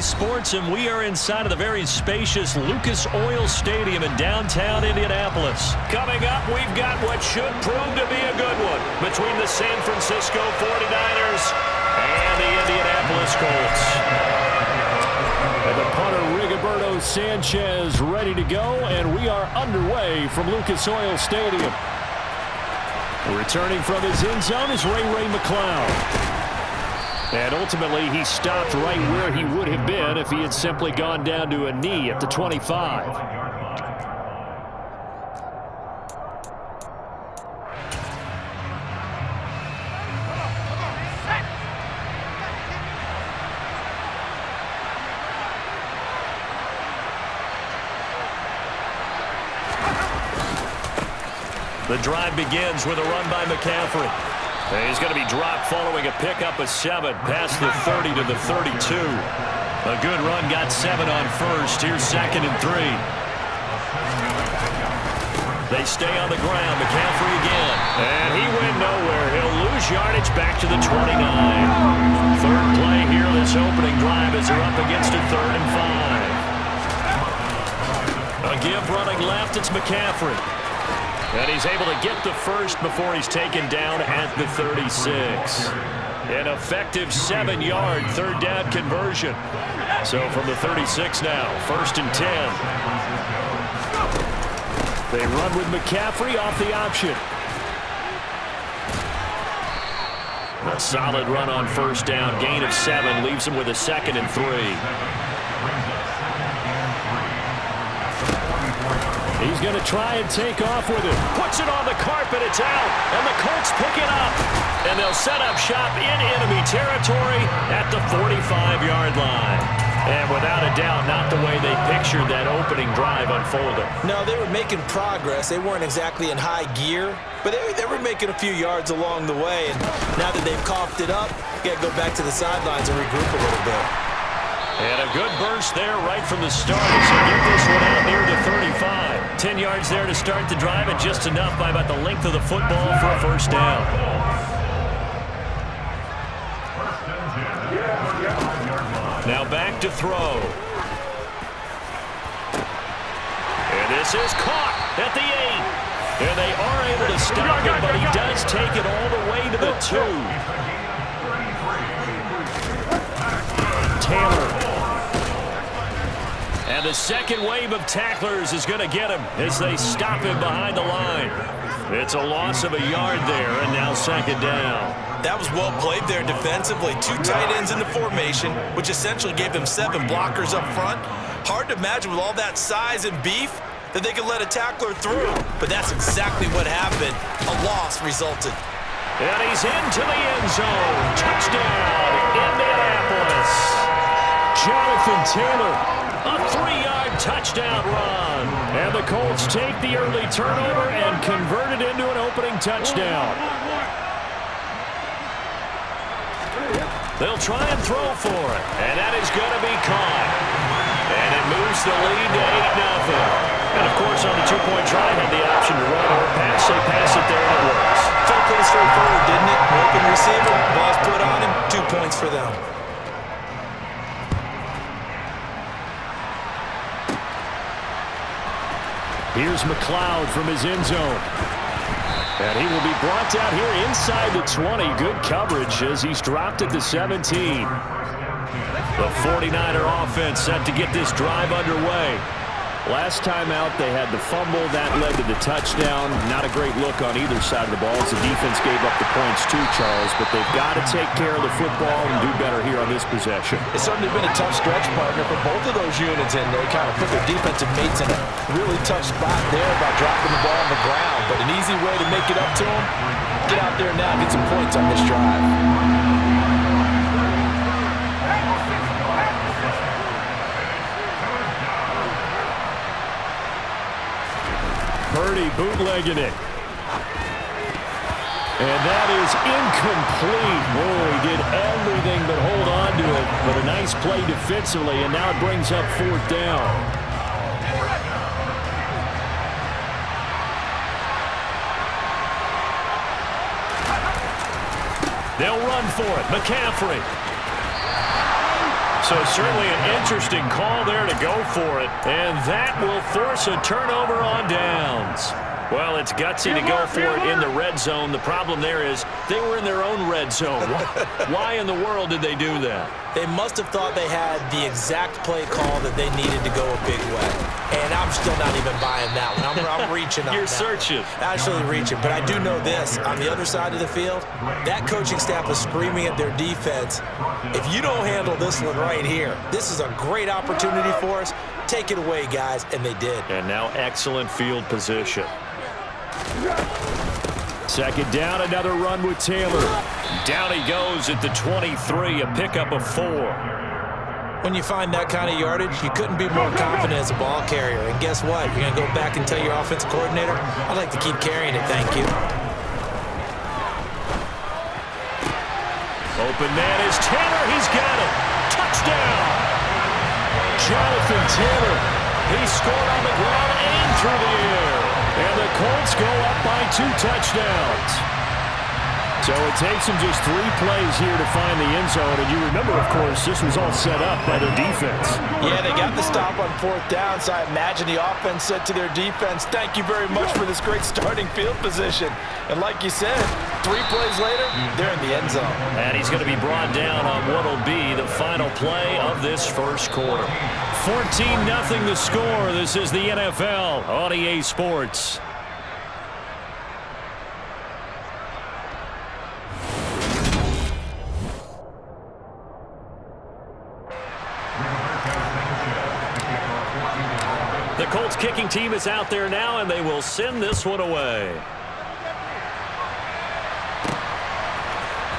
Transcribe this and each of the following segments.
Sports, and we are inside of the very spacious Lucas Oil Stadium in downtown Indianapolis. Coming up, we've got what should prove to be a good one between the San Francisco 49ers and the Indianapolis Colts. And the punter Rigoberto Sanchez ready to go, and we are underway from Lucas Oil Stadium. Returning from his end zone is Ray McCloud. And ultimately, he stopped right where he would have been if he had simply gone down to a knee at the 25. The drive begins with a run by McCaffrey. He's going to be dropped following a pickup of 7 past the 30 to the 32. A good run got 7 on first. Here's 2nd and 3. They stay on the ground. McCaffrey again. And he went nowhere. He'll lose yardage back to the 29. Third play here this opening drive as they're up against a 3rd and 5. A give running left. It's McCaffrey. And he's able to get the first before he's taken down at the 36. An effective 7-yard third down conversion. So from the 36 now, 1st and 10. They run with McCaffrey off the option. A solid run on 1st down. Gain of 7 leaves him with a 2nd and 3. He's going to try and take off with it. Puts it on the carpet. It's out. And the Colts pick it up. And they'll set up shop in enemy territory at the 45-yard line. And without a doubt, not the way they pictured that opening drive unfolding. No, they were making progress. They weren't exactly in high gear, but they were making a few yards along the way. And now that they've coughed it up, you got to go back to the sidelines and regroup a little bit. And a good burst there right from the start as they get this one out near the 35. 10 yards there to start the drive, and just enough by about the length of the football for a 1st down. Now back to throw. And this is caught at the 8. And they are able to stop him, but he does take it all the way to the 2. Taylor. And the second wave of tacklers is going to get him as they stop him behind the line. It's a loss of a yard there, and now 2nd down. That was well played there defensively. 2 tight ends in the formation, which essentially gave them 7 blockers up front. Hard to imagine with all that size and beef that they could let a tackler through. But that's exactly what happened. A loss resulted. And he's into the end zone. Touchdown, Indianapolis. Jonathan Taylor. A 3-yard touchdown run. And the Colts take the early turnover and convert it into an opening touchdown. They'll try and throw for it. And that is going to be caught. And it moves the lead to 8-0. And, of course, on the 2-point try, had the option to run or pass. They pass it there, and it works. Felt pretty straightforward, didn't it? Open receiver, ball's put on him, 2 points for them. Here's McCloud from his end zone. And he will be brought down here inside the 20. Good coverage as he's dropped at the 17. The 49er offense set to get this drive underway. Last time out, they had the fumble. That led to the touchdown. Not a great look on either side of the ball as the defense gave up the points too, Charles. But they've got to take care of the football and do better here on this possession. It's certainly been a tough stretch, partner, for both of those units, and they kind of put their defensive mates in a really tough spot there by dropping the ball on the ground. But an easy way to make it up to them, get out there now and get some points on this drive. Purdy bootlegging it. And that is incomplete. Boy, he did everything but hold on to it. But a nice play defensively, and now it brings up 4th down. They'll run for it. McCaffrey. So certainly an interesting call there to go for it. And that will force a turnover on downs. Well, it's gutsy to go for it in the red zone. The problem there is they were in their own red zone. Why in the world did they do that? They must have thought they had the exact play call that they needed to go a big way. And I'm still not even buying that one. I'm reaching on that. You're searching. Actually reaching. But I do know this. On the other side of the field, that coaching staff is screaming at their defense, if you don't handle this one right here, this is a great opportunity for us. Take it away, guys. And they did. And now excellent field position. Second down, another run with Taylor. Down he goes at the 23, a pickup of 4. When you find that kind of yardage, you couldn't be more confident as a ball carrier. And guess what? You're going to go back and tell your offensive coordinator, I'd like to keep carrying it, thank you. Open man is Taylor. He's got it. Touchdown. Jonathan Taylor. He scored on the ground and through the air. And the Colts go up by 2 touchdowns. So it takes them just 3 plays here to find the end zone. And you remember, of course, this was all set up by their defense. Yeah, they got the stop on 4th down, so I imagine the offense said to their defense, thank you very much for this great starting field position. And like you said, 3 plays later, they're in the end zone. And he's going to be brought down on what will be the final play of this first quarter. 14-0 the score. This is the NFL on EA Sports. The Colts kicking team is out there now, and they will send this one away.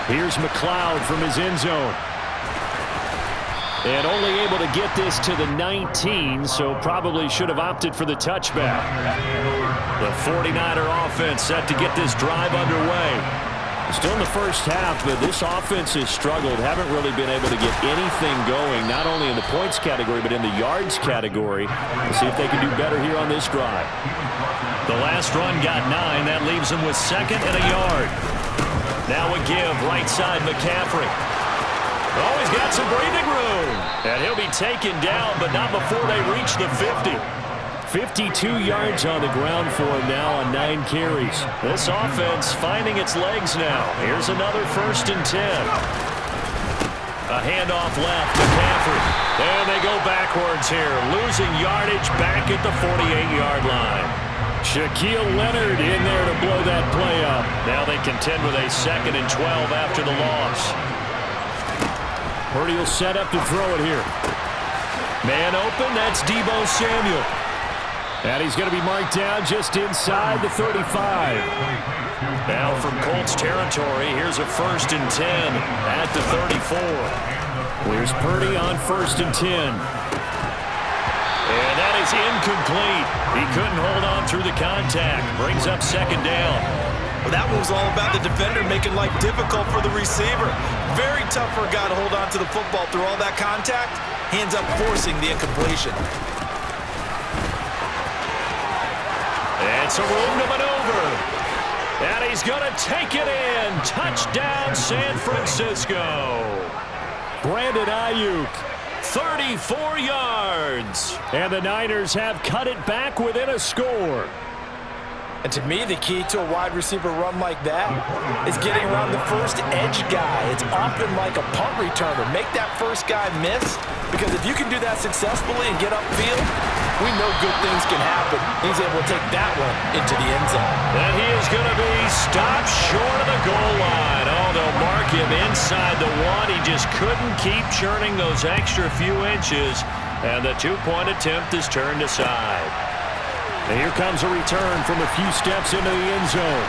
Here's McLeod from his end zone. And only able to get this to the 19, so probably should have opted for the touchback. The 49er offense set to get this drive underway. Still in the first half, but this offense has struggled. Haven't really been able to get anything going, not only in the points category, but in the yards category. We'll see if they can do better here on this drive. The last run got 9. That leaves them with 2nd and a yard. Now a give, right side McCaffrey. Oh, he's got some breathing room. And he'll be taken down, but not before they reach the 50. 52 yards on the ground for him now on 9 carries. This offense finding its legs now. Here's another 1st and 10. A handoff left, McCaffrey. And they go backwards here, losing yardage back at the 48-yard line. Shaquille Leonard in there to blow that play up. Now they contend with a 2nd and 12 after the loss. Purdy will set up to throw it here. Man open, that's Deebo Samuel. And he's going to be marked down just inside the 35. Now from Colts territory, here's a 1st and 10 at the 34. Here's Purdy on 1st and 10. And that is incomplete. He couldn't hold on through the contact. Brings up 2nd down. Well, that was all about the defender making life difficult for the receiver. Very tough for a guy to hold on to the football through all that contact. He ends up forcing the incompletion. It's a room to maneuver. And he's going to take it in. Touchdown, San Francisco. Brandon Ayuk, 34 yards. And the Niners have cut it back within a score. And to me, the key to a wide receiver run like that is getting around the first edge guy. It's often like a punt returner. Make that first guy miss, because if you can do that successfully and get upfield, we know good things can happen. He's able to take that one into the end zone. And he is going to be stopped short of the goal line. Oh, they'll mark him inside the 1. He just couldn't keep churning those extra few inches, and the 2-point attempt is turned aside. And here comes a return from a few steps into the end zone.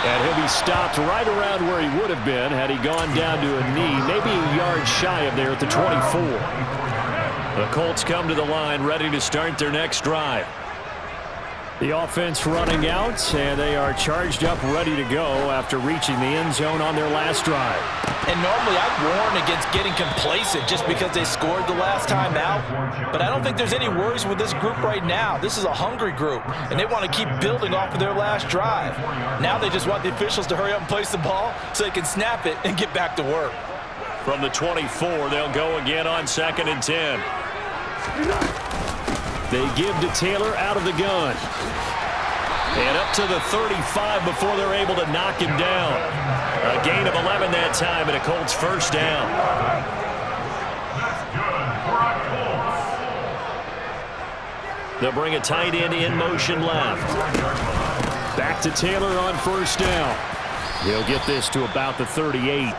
And he'll be stopped right around where he would have been had he gone down to a knee, maybe a yard shy of there at the 24. The Colts come to the line ready to start their next drive. The offense running out, and they are charged up ready to go after reaching the end zone on their last drive. And normally I'd warn against getting complacent just because they scored the last time out. But I don't think there's any worries with this group right now. This is a hungry group, and they want to keep building off of their last drive. Now they just want the officials to hurry up and place the ball so they can snap it and get back to work. From the 24, they'll go again on 2nd and 10. They give to Taylor out of the gun. And up to the 35 before they're able to knock him down. A gain of 11 that time and a Colts first down. They'll bring a tight end in motion left. Back to Taylor on first down. He'll get this to about the 38.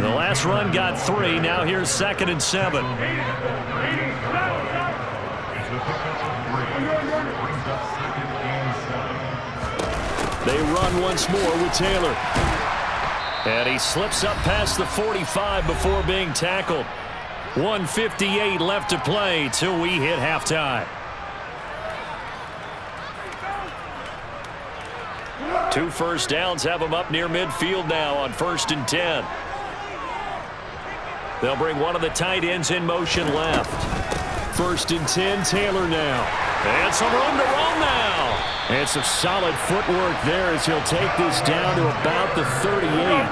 The last run got 3. Now here's 2nd and 7. They run once more with Taylor. And he slips up past the 45 before being tackled. 1:58 left to play till we hit halftime. 2 first downs have them up near midfield now on 1st and 10. They'll bring one of the tight ends in motion left. 1st and 10, Taylor now. And some room to run now. And some solid footwork there as he'll take this down to about the 38.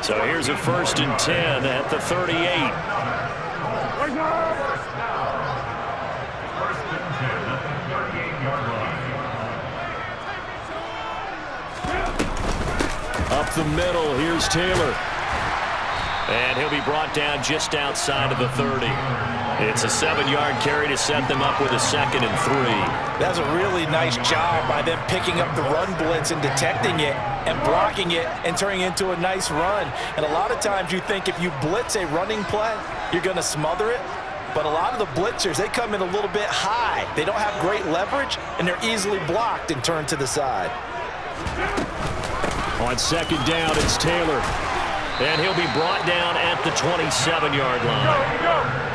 So here's a 1st and 10 at the 38. Up the middle, here's Taylor. And he'll be brought down just outside of the 30. It's a 7-yard carry to set them up with a 2nd and 3. That's a really nice job by them picking up the run blitz and detecting it and blocking it and turning it into a nice run. And a lot of times you think if you blitz a running play, you're going to smother it. But a lot of the blitzers, they come in a little bit high. They don't have great leverage, and they're easily blocked and turned to the side. On 2nd down, it's Taylor. And he'll be brought down at the 27-yard line.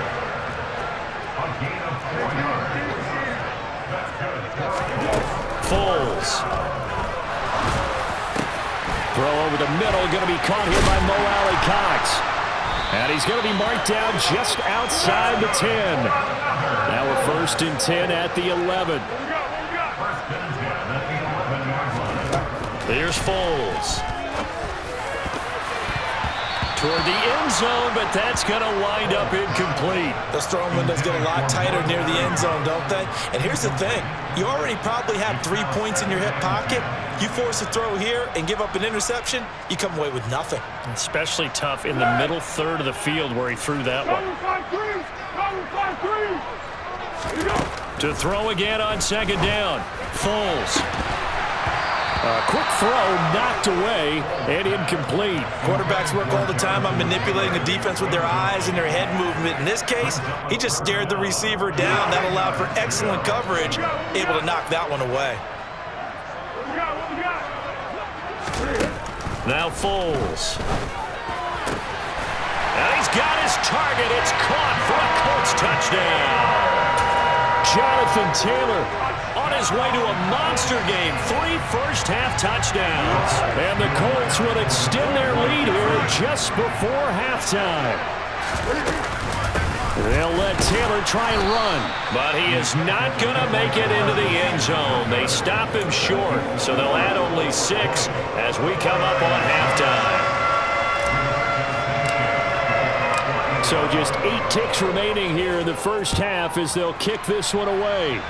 Foles. Throw over the middle, going to be caught here by Mo Alley-Cox. And he's going to be marked down just outside the 10. Now we're 1st and 10 at the 11. Here's Foles. Toward the end zone, but that's going to wind up incomplete. Those throwing windows get a lot tighter near the end zone, don't they? And here's the thing. You already probably have 3 points in your hip pocket. You force a throw here and give up an interception, you come away with nothing. Especially tough in the middle third of the field where he threw that one. To throw again on 2nd down. Foles. A quick throw knocked away and incomplete. Quarterbacks work all the time on manipulating the defense with their eyes and their head movement. In this case, he just stared the receiver down. That allowed for excellent coverage, able to knock that one away. Now Foles. And he's got his target. It's caught for a Colts touchdown. Jonathan Taylor on his way to a monster game. 3 first-half touchdowns. And the Colts will extend their lead here just before halftime. They'll let Taylor try and run, but he is not going to make it into the end zone. They stop him short, so they'll add only 6 as we come up on halftime. So just 8 ticks remaining here in the first half as they'll kick this one away.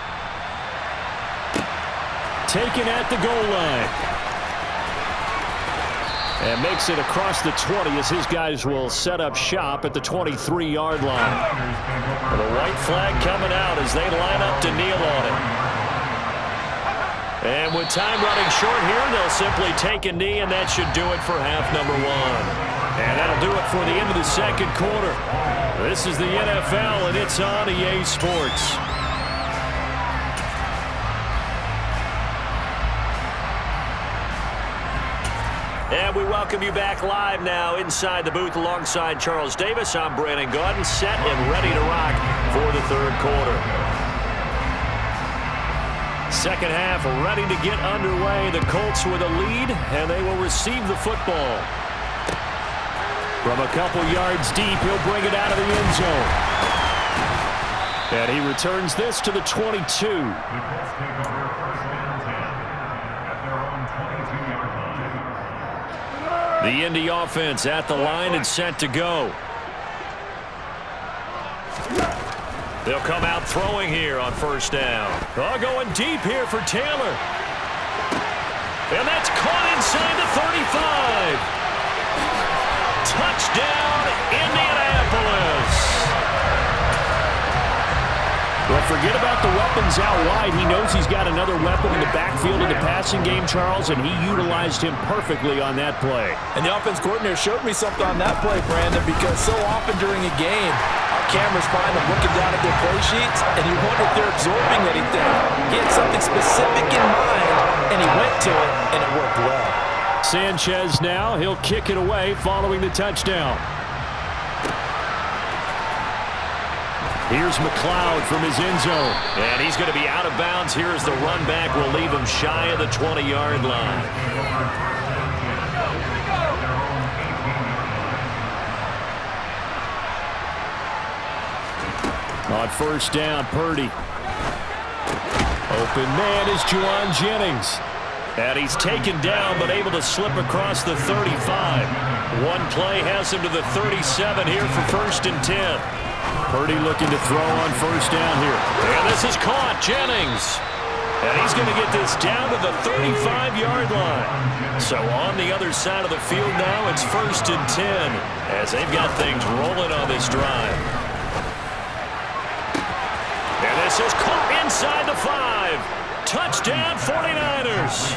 Taken at the goal line. And makes it across the 20 as his guys will set up shop at the 23-yard line. And the white flag coming out as they line up to kneel on it. And with time running short here, they'll simply take a knee, and that should do it for half number 1. And that'll do it for the end of the second quarter. This is the NFL, and it's on EA Sports. And we welcome you back live now inside the booth alongside Charles Davis. I'm Brandon Gaudin, set and ready to rock for the third quarter. Second half ready to get underway. The Colts with a lead, and they will receive the football. From a couple yards deep, he'll bring it out of the end zone. And he returns this to the 22. The Indy offense at the line and set to go. They'll come out throwing here on first down. Oh, going deep here for Taylor. And that's caught inside the 35. Touchdown, Indianapolis. Well, forget about the weapons out wide. He knows he's got another weapon in the backfield in the passing game, Charles, and he utilized him perfectly on that play. And the offense coordinator showed me something on that play, Brandon, because so often during a game, our cameras find them looking down at their play sheets, and you wonder if they're absorbing anything. He had something specific in mind, and he went to it, and it worked well. Sanchez now, he'll kick it away following the touchdown. Here's McLeod from his end zone. And he's going to be out of bounds here as the run back will leave him shy of the 20-yard line. On first down, Purdy. Open man is Juwan Jennings. And he's taken down but able to slip across the 35. One play has him to the 37 here for 1st and 10. Purdy looking to throw on first down here. And this is caught. Jennings. And he's going to get this down to the 35-yard line. So on the other side of the field now, it's 1st and 10 as they've got things rolling on this drive. And this is caught inside the 5. Touchdown 49ers.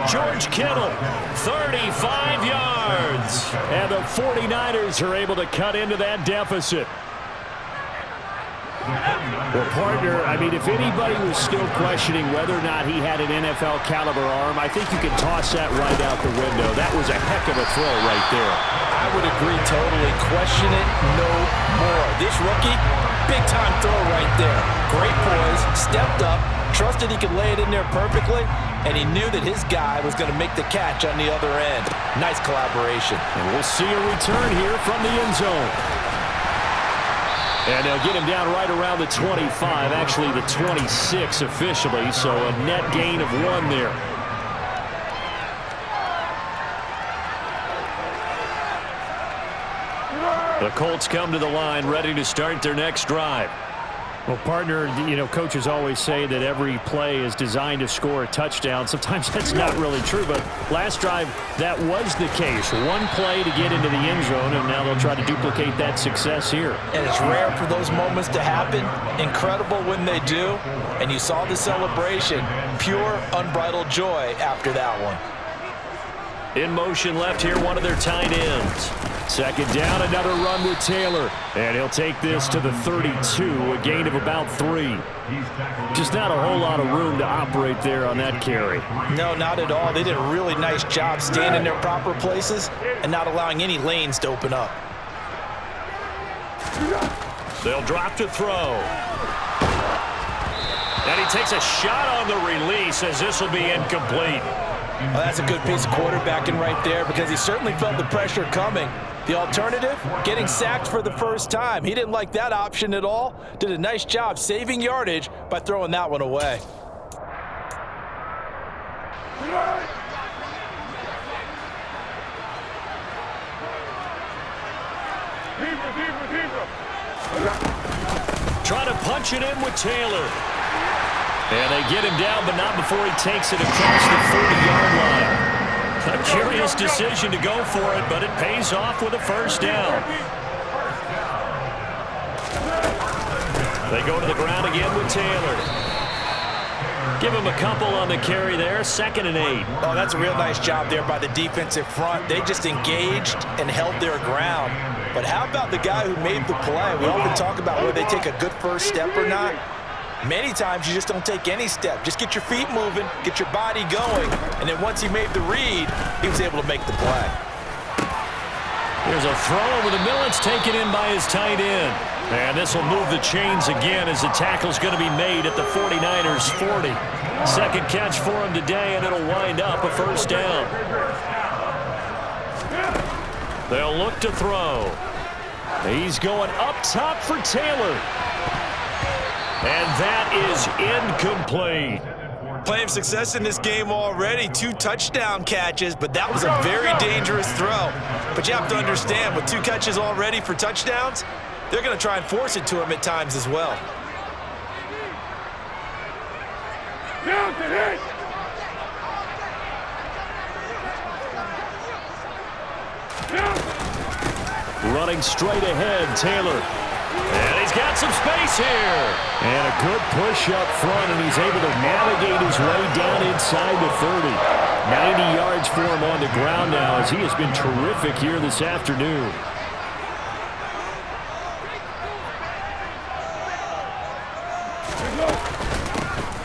George Kittle, 35 yards. And the 49ers are able to cut into that deficit. Well, partner, I mean, if anybody was still questioning whether or not he had an NFL caliber arm, I think you can toss that right out the window. That was a heck of a throw right there. I would agree totally. Question it no more. This rookie, big-time throw right there. Great poise, stepped up, trusted he could lay it in there perfectly, and he knew that his guy was going to make the catch on the other end. Nice collaboration. And we'll see a return here from the end zone. And they'll get him down right around the 25, actually the 26 officially, so a net gain of 1 there. The Colts come to the line ready to start their next drive. Well, partner, you know, coaches always say that every play is designed to score a touchdown. Sometimes that's not really true, but last drive, that was the case. One play to get into the end zone, and now they'll try to duplicate that success here. And it's rare for those moments to happen. Incredible when they do. And you saw the celebration. Pure, unbridled joy after that one. In motion left here, one of their tight ends. Second down, another run with Taylor. And he'll take this to the 32, a gain of about 3. Just not a whole lot of room to operate there on that carry. No, not at all. They did a really nice job staying in their proper places and not allowing any lanes to open up. They'll drop to throw. And he takes a shot on the release as this will be incomplete. Well, that's a good piece of quarterbacking right there because he certainly felt the pressure coming. The alternative, getting sacked for the first time. He didn't like that option at all. Did a nice job saving yardage by throwing that one away. Try to punch it in with Taylor. And they get him down, but not before he takes it across the 40-yard line. A curious decision to go for it, but it pays off with a first down. They go to the ground again with Taylor. Give him a couple on the carry there, 2nd and 8. Oh, that's a real nice job there by the defensive front. They just engaged and held their ground. But how about the guy who made the play? We often talk about whether they take a good first step or not. Many times you just don't take any step. Just get your feet moving, get your body going, and then once he made the read, he was able to make the play. There's a throw over the middle. It's taken in by his tight end. And this will move the chains again as the tackle's going to be made at the 49ers 40. Second catch for him today, and it'll wind up a first down. They'll look to throw. He's going up top for Taylor. And that is incomplete. Plenty of success in this game already. 2 touchdown catches, but that was a very dangerous throw. But you have to understand, with 2 catches already for touchdowns, they're going to try and force it to him at times as well. Running straight ahead, Taylor. And he's got some space here. And a good push up front, and he's able to navigate his way down inside the 30. 90 yards for him on the ground now, as he has been terrific here this afternoon.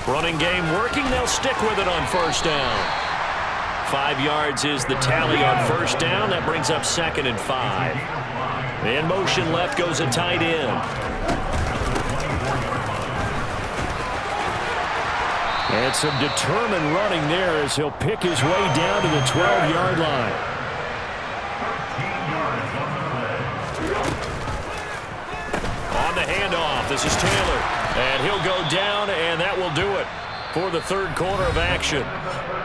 Running game working. They'll stick with it on first down. 5 yards is the tally on first down. That brings up 2nd and 5. In motion left goes a tight end. And some determined running there as he'll pick his way down to the 12-yard line. On the handoff, this is Taylor. And he'll go down, and that will do it for the third quarter of action.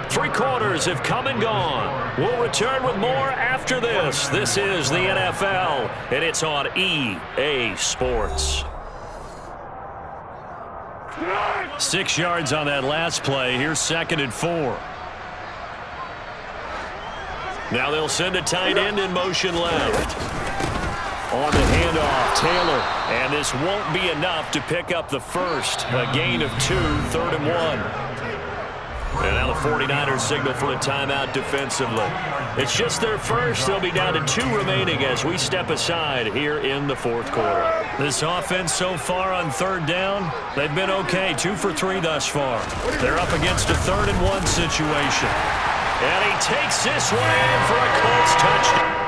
3 quarters have come and gone. We'll return with more after this. This is the NFL, and it's on EA Sports. 6 yards on that last play. Here's 2nd and 4. Now they'll send a tight end in motion left. On the handoff, Taylor. And this won't be enough to pick up the first. A gain of 2, 3rd and 1. And now the 49ers signal for a timeout defensively. It's just their first. They'll be down to 2 remaining as we step aside here in the 4th quarter. This offense so far on 3rd down, they've been okay. 2 for 3 thus far. They're up against a 3rd and 1 situation. And he takes this one in for a Colts touchdown.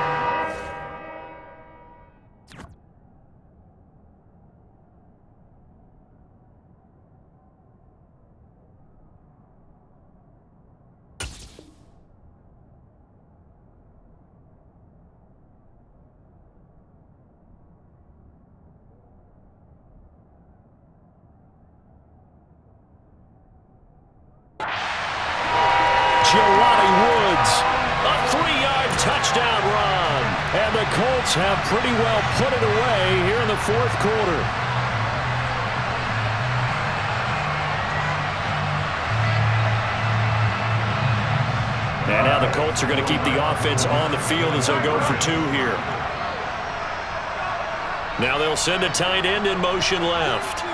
Colts have pretty well put it away here in the 4th quarter. And now the Colts are going to keep the offense on the field as they'll go for 2 here. Now they'll send a tight end in motion left.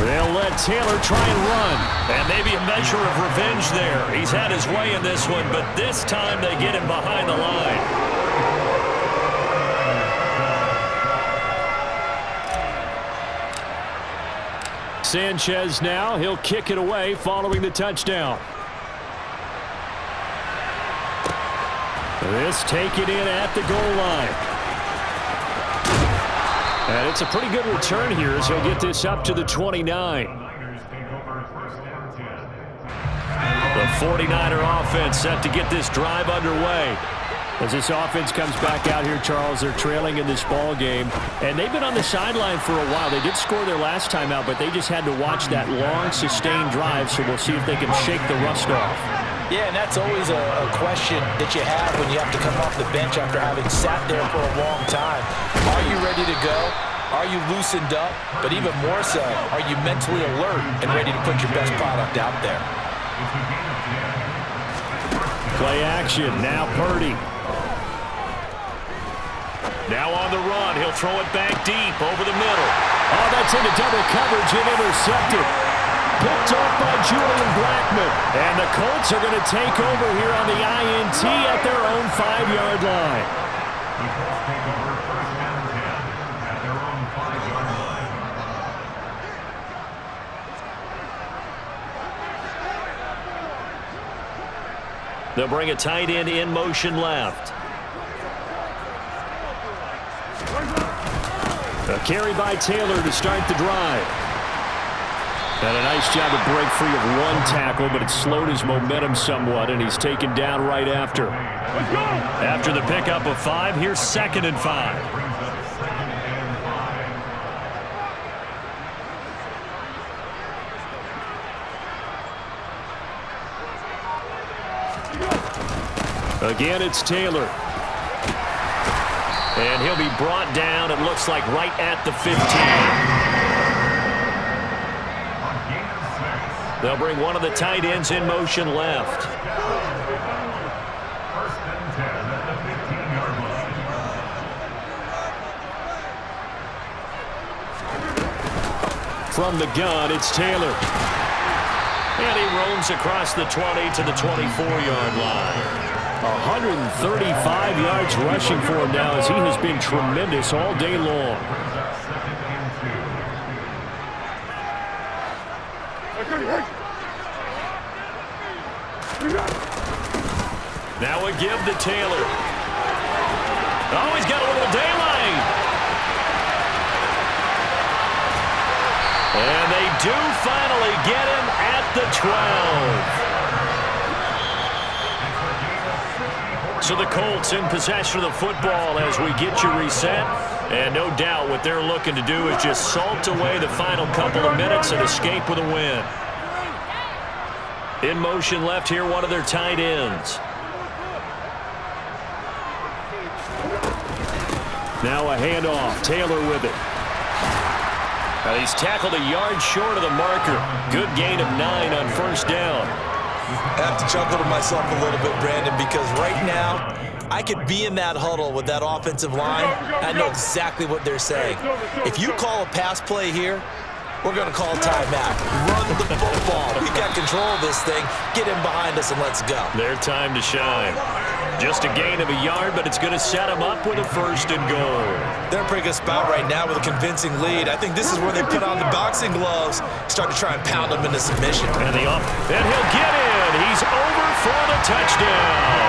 They'll let Taylor try and run. And maybe a measure of revenge there. He's had his way in this one, but this time they get him behind the line. Sanchez now. He'll kick it away following the touchdown. This taken in at the goal line. And it's a pretty good return here as he'll get this up to the 29. The 49er offense set to get this drive underway. As this offense comes back out here, Charles, they're trailing in this ball game. And they've been on the sideline for a while. They did score their last time out, but they just had to watch that long, sustained drive, so we'll see if they can shake the rust off. Yeah, and that's always a question that you have when you have to come off the bench after having sat there for a long time. Are you ready to go? Are you loosened up? But even more so, are you mentally alert and ready to put your best product out there? Play action. Now Purdy. Now on the run. He'll throw it back deep over the middle. Oh, that's into double coverage and intercepted. Picked off by Julian Blackmon. And the Colts are going to take over here on the INT at their own 5-yard line. They'll bring a tight end in motion left. A carry by Taylor to start the drive. And a nice job to break free of one tackle, but it slowed his momentum somewhat, and he's taken down right after. After the pickup of 5, here's 2nd and 5. Again, it's Taylor. And he'll be brought down, it looks like, right at the 15. They'll bring one of the tight ends in motion left. From the gun, it's Taylor. And he roams across the 20 to the 24-yard line. 135 yards rushing for him now as he has been tremendous all day long. Now a give to Taylor. Oh, he's got a little daylight. And they do finally get him at the 12. So the Colts in possession of the football as we get you reset. And no doubt what they're looking to do is just salt away the final couple of minutes and escape with a win. In motion left here, one of their tight ends. Now a handoff. Taylor with it. And he's tackled a yard short of the marker. Good gain of 9 on first down. I have to chuckle to myself a little bit, Brandon, because right now I could be in that huddle with that offensive line. I know exactly what they're saying. If you call a pass play here, we're going to call a timeout. Run the football. We got control of this thing. Get him behind us and let's go. Their time to shine. Just a gain of a yard, but it's going to set them up with a 1st and goal. They're in a pretty good spot right now with a convincing lead. I think this is where they put on the boxing gloves, start to try and pound them into submission. And he'll get in. He's over for the touchdown.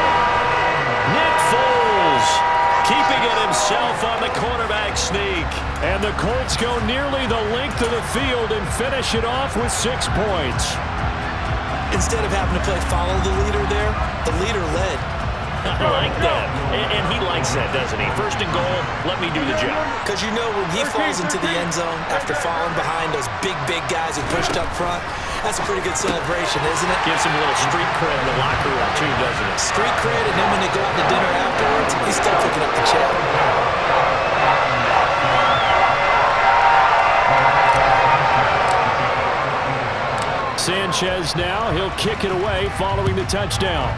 Nick Foles keeping it himself on the quarterback sneak. And the Colts go nearly the length of the field and finish it off with 6 points. Instead of having to play follow the leader there, the leader led. I like that. And he likes that, doesn't he? 1st and goal, let me do the job. Because you know when he falls into the end zone after falling behind those big guys who pushed up front, that's a pretty good celebration, isn't it? Gives him a little street cred in the locker room, too, doesn't it? Street cred, and then when they go out to dinner afterwards, he's still picking up the check. Sanchez now, he'll kick it away following the touchdown.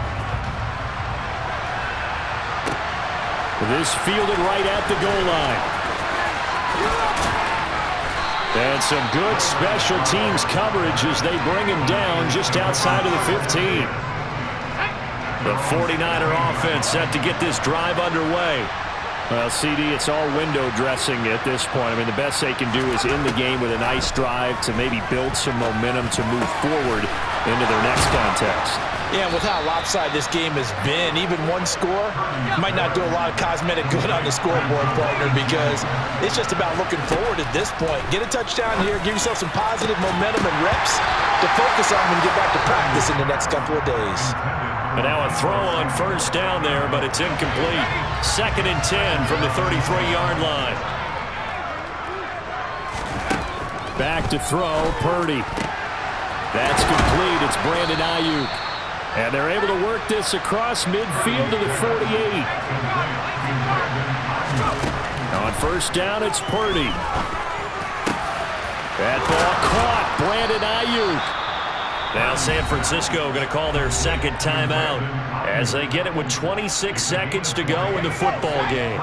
This fielded right at the goal line. And some good special teams coverage as they bring him down just outside of the 15. The 49er offense set to get this drive underway. Well, CD, it's all window dressing at this point. I mean, the best they can do is in the game with a nice drive to maybe build some momentum to move forward into their next contest. Yeah, with how lopsided this game has been, even one score might not do a lot of cosmetic good on the scoreboard, partner, because it's just about looking forward at this point. Get a touchdown here, give yourself some positive momentum and reps to focus on when you get back to practice in the next couple of days. And now a throw on first down there, but it's incomplete. 2nd and 10 from the 33-yard line. Back to throw, Purdy. That's complete. It's Brandon Ayuk. And they're able to work this across midfield to the 48. On first down, it's Purdy. That ball caught. Brandon Ayuk. Now San Francisco going to call their 2nd timeout as they get it with 26 seconds to go in the football game.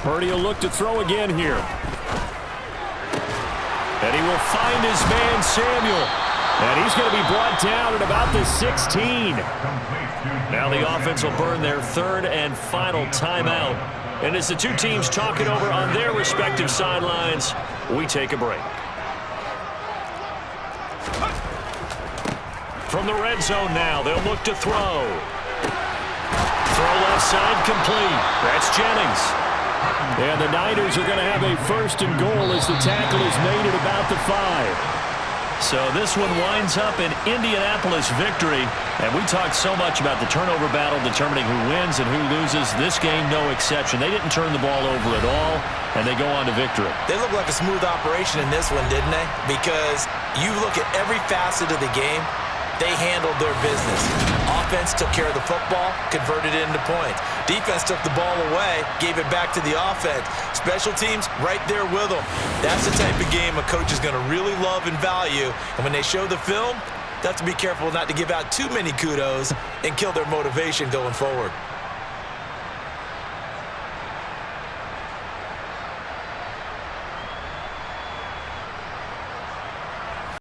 Purdy will look to throw again here. And he will find his man Samuel. And he's going to be brought down at about the 16. Now the offense will burn their 3rd and final timeout. And as the two teams talk it over on their respective sidelines, we take a break. From the red zone now, they'll look to throw. Throw left side complete. That's Jennings. And the Niners are going to have a 1st and goal as the tackle is made at about the 5. So this one winds up in Indianapolis victory. And we talked so much about the turnover battle determining who wins and who loses. This game, no exception. They didn't turn the ball over at all, and they go on to victory. They look like a smooth operation in this one, didn't they? Because you look at every facet of the game, they handled their business. Offense took care of the football, converted it into points. Defense took the ball away, gave it back to the offense. Special teams, right there with them. That's the type of game a coach is going to really love and value. And when they show the film, they have to be careful not to give out too many kudos and kill their motivation going forward.